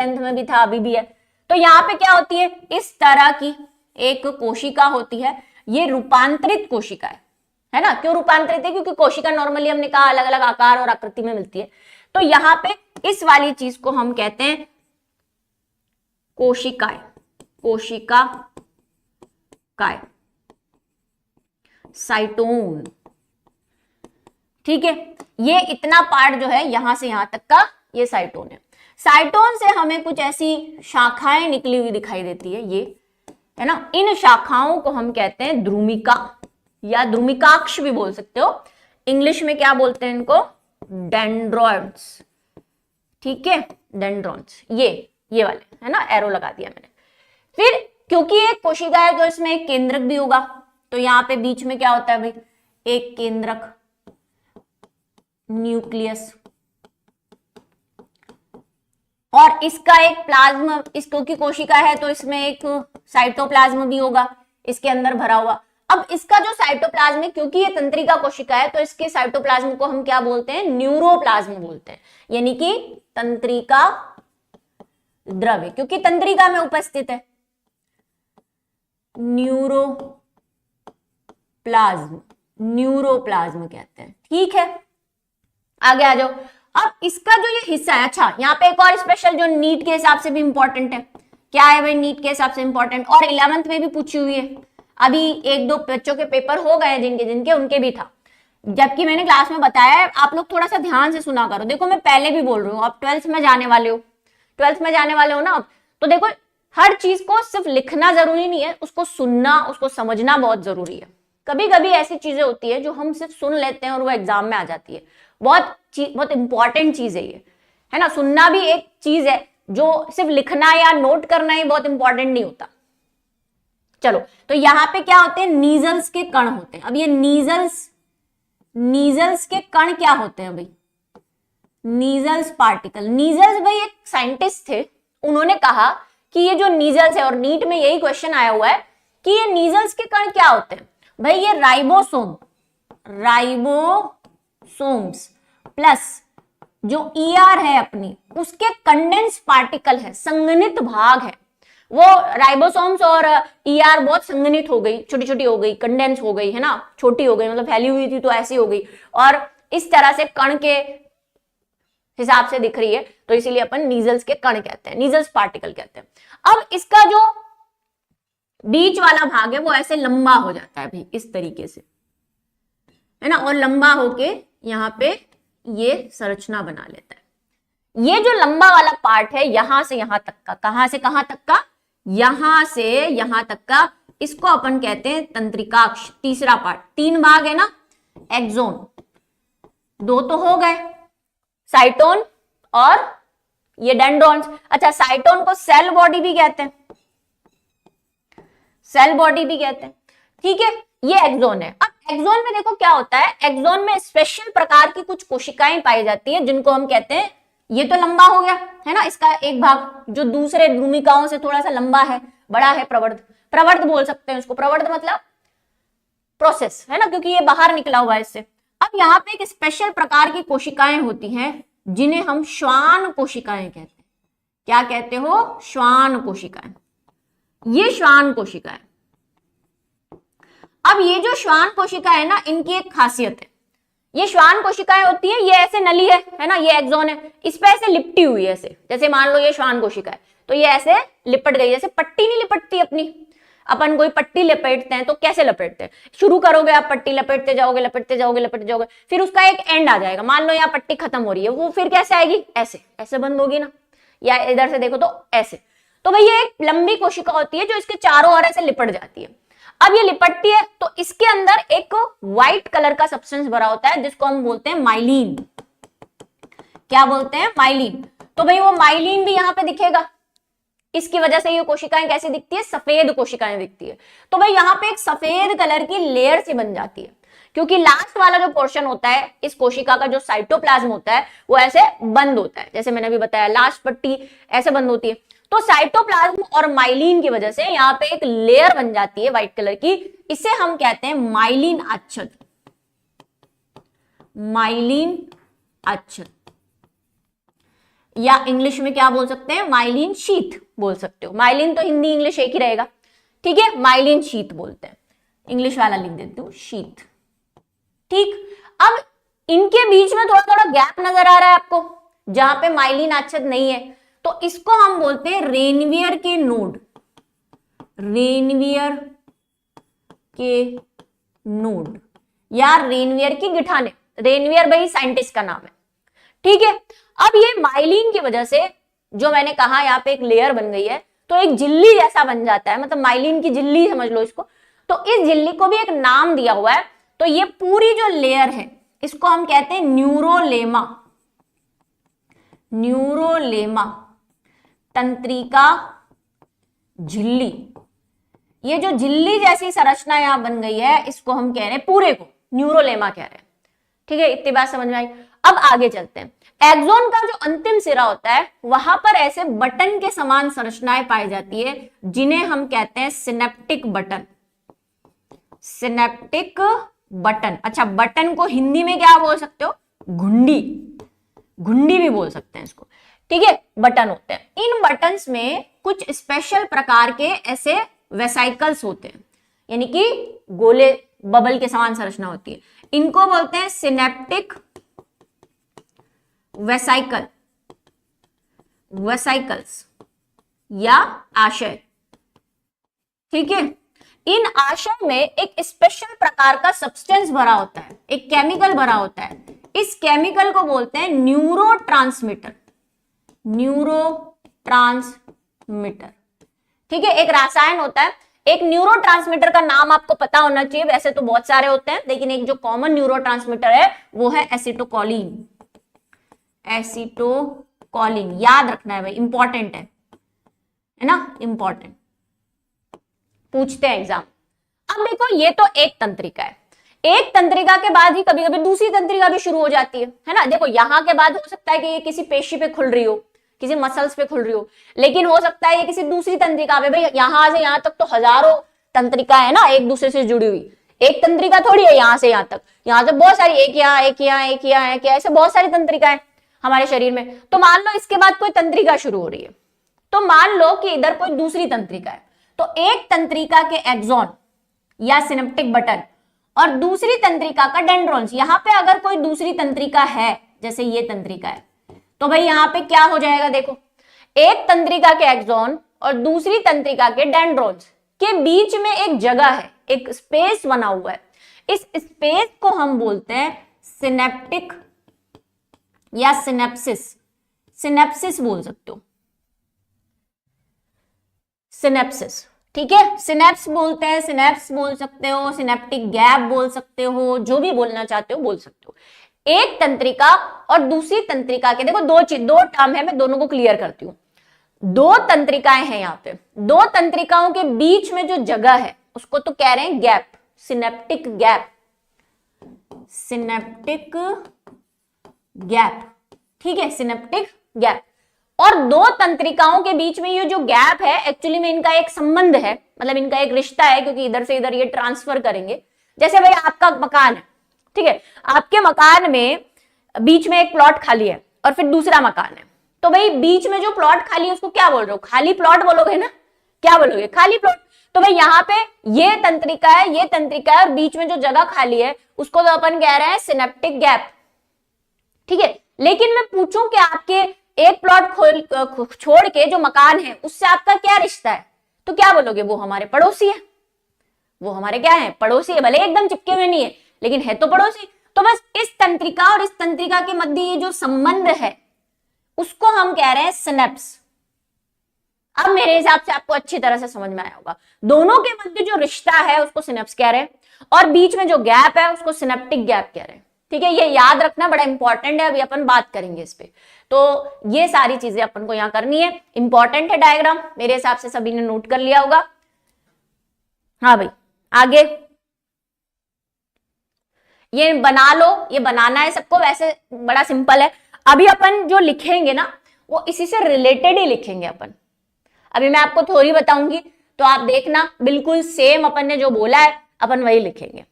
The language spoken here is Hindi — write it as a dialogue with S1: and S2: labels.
S1: 10th में भी था, अभी भी है। तो यहाँ पे क्या होती है, इस तरह की एक कोशिका होती है, ये रूपांतरित कोशिका है ना। क्यों रूपांतरित है, क्योंकि कोशिका नॉर्मली हमने कहा अलग अलग आकार और आकृति में मिलती है। तो यहाँ पे इस वाली चीज को हम कहते हैं कोशिकाएं, कोशिका काय, साइटोन। ठीक है, ये इतना पार्ट जो है यहां से यहां तक का ये साइटोन है। साइटोन से हमें कुछ ऐसी शाखाएं निकली हुई दिखाई देती है, ये है ना। इन शाखाओं को हम कहते हैं द्रुमिका या द्रुमिकाक्ष भी बोल सकते हो। इंग्लिश में क्या बोलते हैं इनको, डेंड्रॉन्स। ठीक है, डेंड्रॉन्स, ये वाले है ना, एरो लगा दिया मैंने। फिर क्योंकि एक कोशिका है तो इसमें एक केंद्रक भी होगा, तो यहां पे बीच में क्या होता है भाई, एक केंद्रक, न्यूक्लियस, और इसका एक प्लाज्म, इस क्योंकि कोशिका है तो इसमें एक साइटोप्लाज्म भी होगा इसके अंदर भरा हुआ। अब इसका जो साइटोप्लाज्म है, क्योंकि ये तंत्रिका कोशिका है, तो इसके साइटोप्लाज्म को हम क्या बोलते हैं, न्यूरोप्लाज्म बोलते हैं, यानी कि तंत्रिका द्रव्य, क्योंकि तंत्रिका में उपस्थित है। न्यूरोप्लाज्म, न्यूरोप्लाज्म कहते हैं। ठीक है, आगे आ जाओ। अब इसका जो ये हिस्सा है, अच्छा यहाँ पे एक और स्पेशल जो नीट के हिसाब से भी इंपॉर्टेंट है, क्या है भाई नीट के हिसाब से इंपॉर्टेंट, और 11th में भी पूछी हुई है। अभी एक दो बच्चों के पेपर हो गए जिनके जिनके उनके भी था, जबकि मैंने क्लास में बताया है, आप लोग थोड़ा सा ध्यान से सुना करो। देखो मैं पहले भी बोल रही हूँ, आप 12th में जाने वाले हो, 12th में जाने वाले हो ना, तो देखो हर चीज को सिर्फ लिखना जरूरी नहीं है, उसको सुनना, उसको समझना बहुत जरूरी है। कभी कभी ऐसी चीजें होती है जो हम सिर्फ सुन लेते हैं और वो एग्जाम में आ जाती है, बहुत इंपॉर्टेंट चीज है ये, है ना। सुनना भी एक चीज है, जो सिर्फ लिखना या नोट करना ही बहुत इंपॉर्टेंट नहीं होता। चलो, तो यहां पे क्या होते हैं, नीजल्स के कण होते हैं। अब ये नीजल्स के कण क्या होते हैं भाई, नीजल्स पार्टिकल। नीजल्स भाई एक साइंटिस्ट थे, उन्होंने कहा कि ये जो नीजल्स है, और नीट में यही क्वेश्चन आया हुआ है कि ये नीजल्स के कण क्या होते हैं भाई, ये राइबोसोम्स प्लस जो ईआर है अपनी, उसके कंडेंस पार्टिकल है, संघनित भाग है। वो राइबोसोम्स और ईआर बहुत संघनित हो गई, छोटी छोटी हो गई, कंडेंस हो गई, है ना, छोटी हो गई, मतलब फैली हुई थी तो ऐसी हो गई, और इस तरह से कण के हिसाब से दिख रही है, तो इसीलिए अपन नीजल्स के कण कहते हैं, नीजल्स पार्टिकल कहते हैं। अब इसका जो बीच वाला भाग है वो ऐसे लंबा हो जाता है भाई, इस तरीके से, है ना, और लंबा होके यहाँ पे ये संरचना बना लेता है। ये जो लंबा वाला पार्ट है यहां से यहां तक का, कहां से कहां तक का, यहां से यहां तक का, इसको अपन कहते हैं तंत्रिकाक्ष। तीसरा पार्ट, 3 भाग है ना, एक्सोन 2 तो हो गए, साइटोन और ये डेंड्रॉन्स। अच्छा, साइटोन को सेल बॉडी भी कहते हैं, सेल बॉडी भी कहते हैं। ठीक है, ये एक्सोन है। अब एक्सोन में देखो क्या होता है, एक्सोन में स्पेशल प्रकार की कुछ कोशिकाएं पाई जाती है जिनको हम कहते हैं, ये तो लंबा हो गया है ना, इसका एक भाग जो दूसरे भूमिकाओं से थोड़ा सा लंबा है, बड़ा है, प्रवर्ध बोल सकते हैं उसको। प्रवर्ध मतलब प्रोसेस, है ना, क्योंकि ये बाहर निकला हुआ है इससे। अब यहाँ पे एक स्पेशल प्रकार की कोशिकाएं होती हैं जिन्हें हम श्वान कोशिकाएं कहते हैं। क्या कहते हो, श्वान कोशिकाएं। ये श्वान कोशिकाएं, अब ये जो श्वान कोशिका है ना, इनकी एक खासियत है, ये श्वान कोशिकाएं होती है, ये ऐसे नली है ना, ये एक्सोन है, इस पे ऐसे लिपटी हुई है, ऐसे जैसे मान लो ये श्वान कोशिका है तो ये ऐसे लिपट गई, जैसे पट्टी नहीं लिपटती अपनी, अपन कोई पट्टी लपेटते हैं तो कैसे लपेटते हैं, शुरू करोगे आप पट्टी, लपेटते जाओगे लपेटते जाओगे लपेटते जाओगे, फिर उसका एक एंड आ जाएगा, मान लो यहाँ पट्टी खत्म हो रही है, वो फिर कैसे आएगी, ऐसे ऐसे बंद होगी ना, या इधर से देखो तो ऐसे। तो भाई ये एक लंबी कोशिका होती है जो इसके चारों ओर ऐसे लिपट जाती है। अब ये लिपटती है तो इसके अंदर एक व्हाइट कलर का सब्सटेंस भरा होता है जिसको हम बोलते हैं माइलिन। क्या बोलते हैं, माइलिन। तो भाई वो माइलिन भी यहां पे दिखेगा, इसकी वजह से ये कोशिकाएं कैसी दिखती है, सफेद कोशिकाएं दिखती है। तो भाई यहाँ पे एक सफेद कलर की लेयर सी बन जाती है, क्योंकि लास्ट वाला जो पोर्शन होता है इस कोशिका का, जो साइटोप्लाज्म होता है, वो ऐसे बंद होता है, जैसे मैंने अभी बताया लास्ट पट्टी ऐसे बंद होती है। तो साइटोप्लाज्म और माइलिन की वजह से यहाँ पे एक लेयर बन जाती है व्हाइट कलर की, इसे हम कहते हैं माइलिन अच्छत। माइलिन अच्छत। या इंग्लिश में क्या बोल सकते हैं, माइलिन शीथ बोल सकते हो। माइलिन तो हिंदी इंग्लिश एक ही रहेगा, ठीक है, माइलिन शीथ बोलते हैं, इंग्लिश वाला लिख देती हूँ शीथ। ठीक, अब इनके बीच में थोड़ा थोड़ा गैप नजर आ रहा है आपको, जहां पे माइलिन आच्छादन नहीं है, तो इसको हम बोलते हैं रेनवियर के नोड, रेनवियर के नोड या रेनवियर की गिठाने। रेनवियर भाई साइंटिस्ट का नाम है, ठीक है। अब ये माइलिन की वजह से जो मैंने कहा यहाँ पे एक लेयर बन गई है, तो एक झिल्ली जैसा बन जाता है, मतलब माइलिन की झिल्ली समझ लो इसको। तो इस झिल्ली को भी एक नाम दिया हुआ है, तो ये पूरी जो लेयर है इसको हम कहते हैं न्यूरोलेमा, न्यूरोलेमा तंत्रिका झिल्ली। ये जो झिल्ली जैसी संरचना यहां बन गई है, इसको हम कह रहे हैं, पूरे को न्यूरोलेमा कह रहे हैं, ठीक है। इतनी बात समझ में आई। अब आगे चलते हैं। एक्सोन का जो अंतिम सिरा होता है, वहां पर ऐसे बटन के समान संरचनाएं पाई जाती है, जिन्हें हम कहते हैं सिनेप्टिक बटन, सिनेप्टिक बटन। अच्छा, बटन को हिंदी में क्या बोल सकते हो, घुंडी, घुंडी भी बोल सकते हैं इसको, ठीक है, बटन होते हैं। इन बटन्स में कुछ स्पेशल प्रकार के ऐसे वेसाइकल्स होते हैं, यानी कि गोले बबल के समान संरचना होती है, इनको बोलते हैं सिनेप्टिक वेसाइकल, वेसाइकल्स या आशय, ठीक है। इन आशय में एक स्पेशल प्रकार का सब्सटेंस भरा होता है, एक केमिकल भरा होता है, इस केमिकल को बोलते हैं न्यूरोट्रांसमीटर, न्यूरोट्रांसमीटर, ठीक है। एक रसायन होता है, एक न्यूरोट्रांसमीटर का नाम आपको पता होना चाहिए, वैसे तो बहुत सारे होते हैं, लेकिन एक जो कॉमन न्यूरोट्रांसमीटर है वो है एसिटोकोलिन, एसिटोकोलिन, याद रखना है भाई, इंपॉर्टेंट है ना, इंपॉर्टेंट, पूछते हैं एग्जाम। अब देखो, ये तो एक तंत्रिका है, एक तंत्रिका के बाद ही कभी कभी दूसरी तंत्रिका भी शुरू हो जाती है ना। देखो, यहां के बाद हो सकता है कि ये किसी पेशी पे खुल रही हो, किसी मसल्स पे खुल रही हो, लेकिन हो सकता है ये किसी दूसरी तंत्रिका पे, भाई यहां से यहां तक तो हजारों तंत्रिका है ना एक दूसरे से जुड़ी हुई, एक तंत्रिका थोड़ी है यहां से यहां तक, यहां से बहुत सारी, एक यहाँ, एक यहाँ, एक यहाँ, एक यहाँ, ऐसे बहुत सारी तंत्रिकाएं हमारे शरीर में। तो मान लो इसके बाद कोई तंत्रिका शुरू हो रही है, तो मान लो कि इधर कोई दूसरी तंत्रिका है, तो एक तंत्रिका के एक्सॉन या सिनेप्टिक बटन और दूसरी तंत्रिका का डेंड्रॉन्स, यहां पे अगर कोई दूसरी तंत्रिका है, जैसे ये तंत्रिका है, तो भाई यहां पे क्या हो जाएगा, देखो, एक तंत्रिका के एक्सॉन और दूसरी तंत्रिका के डेंड्रॉन्स के बीच में एक जगह है, एक स्पेस बना हुआ है, इस स्पेस को हम बोलते हैं सिनेप्टिक या सिनेप्सिस, सिनेप्सिस बोल सकते हो, सिनेप्सिस, ठीक है। सिनेप्स बोलते हैं, सिनेप्स बोल सकते हो, सिनेप्टिक गैप बोल सकते हो, जो भी बोलना चाहते हो बोल सकते हो। एक तंत्रिका और दूसरी तंत्रिका के, देखो दो टर्म है, मैं दोनों को क्लियर करती हूँ। दो तंत्रिकाएं हैं यहाँ पे, दो तंत्रिकाओं के बीच में जो जगह है उसको तो कह रहे हैं gap, synaptic gap, synaptic gap, ठीक है, सिनेप्टिक गैप। और दो तंत्रिकाओं के बीच में ये जो गैप है, एक्चुअली में इनका एक संबंध है, मतलब इनका एक रिश्ता है, क्योंकि इधर से इधर ये ट्रांसफर करेंगे। जैसे भाई आपका मकान है, ठीक है, आपके मकान में बीच में एक प्लॉट खाली है और फिर दूसरा मकान है, तो भाई बीच में जो प्लॉट खाली है उसको क्या बोल रहे हो, खाली प्लॉट बोलोगे ना, क्या बोलोगे, खाली प्लॉट। तो भाई यहाँ पे ये तंत्रिका है, ये तंत्रिका है, और बीच में जो जगह खाली है उसको तो अपन कह रहे हैं सिनेप्टिक गैप, ठीक है। लेकिन मैं पूछूं कि आपके एक प्लॉट छोड़ के जो मकान है उससे आपका क्या रिश्ता है, तो क्या बोलोगे, वो हमारे पड़ोसी है, वो हमारे क्या है, पड़ोसी है, भले एकदम चिपके हुए नहीं है लेकिन है तो पड़ोसी। तो बस इस तंत्रिका और इस तंत्रिका के मध्य ये जो संबंध है उसको हम कह रहे हैं सिनेप्स। अब मेरे हिसाब से आपको अच्छी तरह से समझ में आया होगा, दोनों के मध्य जो रिश्ता है उसको सिनेप्स कह रहे हैं, और बीच में जो गैप है उसको सिनेप्टिक गैप कह रहे हैं, ठीक है। ये याद रखना बड़ा इंपॉर्टेंट है, अभी अपन बात करेंगे इस पे। तो ये सारी चीजें अपन को यहां करनी है, इंपॉर्टेंट है डायग्राम, मेरे हिसाब से सभी ने नोट कर लिया होगा। हाँ भाई, आगे ये बना लो, ये बनाना है सबको, वैसे बड़ा सिंपल है। अभी अपन जो लिखेंगे ना वो इसी से रिलेटेड ही लिखेंगे अपन। अभी मैं आपको थ्योरी बताऊंगी तो आप देखना, बिल्कुल सेम अपन ने जो बोला है अपन वही लिखेंगे,